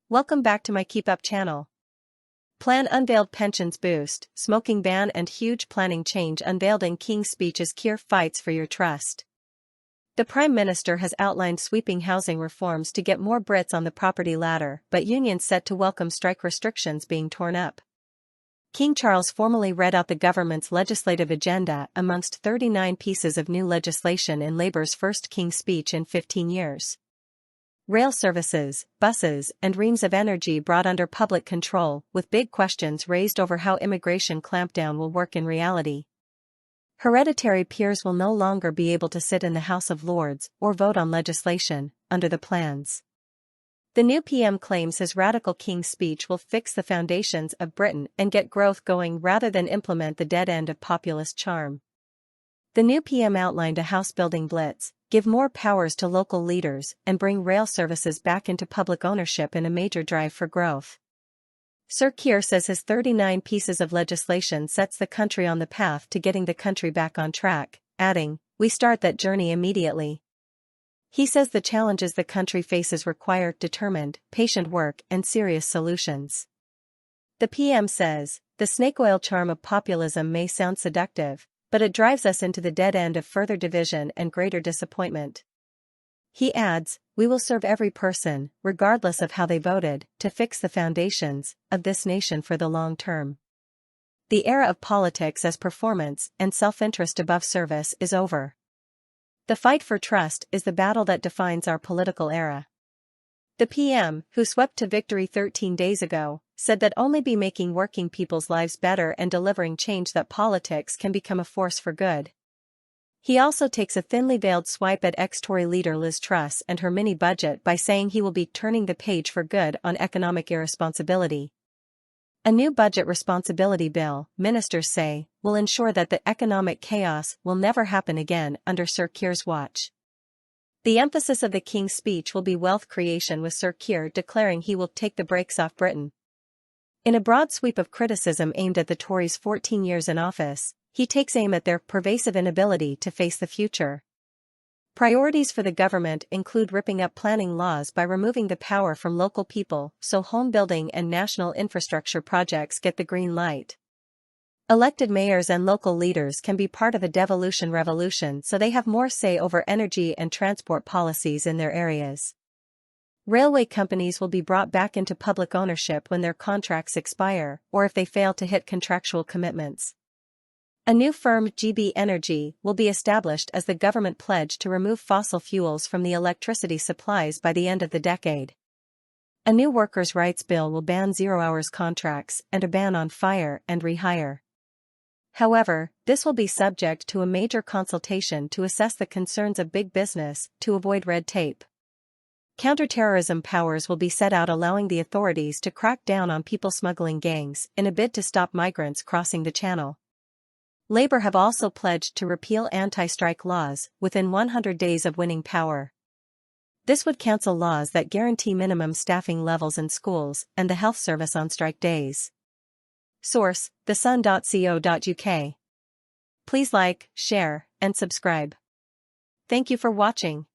Welcome back to my KEEPUP channel. Plan unveiled pensions boost, smoking ban and huge planning change unveiled in King's speech as Keir fights for your trust. The Prime Minister has outlined sweeping housing reforms to get more Brits on the property ladder, but unions set to welcome strike restrictions being torn up. King Charles formally read out the government's legislative agenda amongst 39 pieces of new legislation in Labour's first King's speech in 15 years. Rail services, buses, and reams of energy brought under public control, with big questions raised over how immigration clampdown will work in reality. Hereditary peers will no longer be able to sit in the House of Lords or vote on legislation under the plans. The new PM claims his radical King's speech will fix the foundations of Britain and get growth going rather than implement the dead end of populist charm. The new PM outlined a house-building blitz, give more powers to local leaders, and bring rail services back into public ownership in a major drive for growth. Sir Keir says his 39 pieces of legislation sets the country on the path to getting the country back on track, adding, "We start that journey immediately." He says the challenges the country faces require determined, patient work and serious solutions. The PM says, "The snake oil charm of populism may sound seductive, but it drives us into the dead end of further division and greater disappointment." He adds, "We will serve every person, regardless of how they voted, to fix the foundations of this nation for the long term." The era of politics as performance and self-interest above service is over. The fight for trust is the battle that defines our political era. The PM, who swept to victory 13 days ago, said that only by making working people's lives better and delivering change that politics can become a force for good. He also takes a thinly veiled swipe at ex-Tory leader Liz Truss and her mini-budget by saying he will be turning the page for good on economic irresponsibility. A new budget responsibility bill, ministers say, will ensure that the economic chaos will never happen again under Sir Keir's watch. The emphasis of the King's speech will be wealth creation, with Sir Keir declaring he will take the brakes off Britain. In a broad sweep of criticism aimed at the Tories' 14 years in office, he takes aim at their pervasive inability to face the future. Priorities for the government include ripping up planning laws by removing the power from local people so home building and national infrastructure projects get the green light. Elected mayors and local leaders can be part of a devolution revolution so they have more say over energy and transport policies in their areas. Railway companies will be brought back into public ownership when their contracts expire or if they fail to hit contractual commitments. A new firm, GB Energy, will be established as the government pledge to remove fossil fuels from the electricity supplies by the end of the decade. A new workers' rights bill will ban zero-hours contracts and a ban on fire and rehire. However, this will be subject to a major consultation to assess the concerns of big business to avoid red tape. Counterterrorism powers will be set out, allowing the authorities to crack down on people smuggling gangs in a bid to stop migrants crossing the Channel. Labour have also pledged to repeal anti-strike laws within 100 days of winning power. This would cancel laws that guarantee minimum staffing levels in schools and the health service on strike days. Source: thesun.co.uk. Please like, share, and subscribe. Thank you for watching.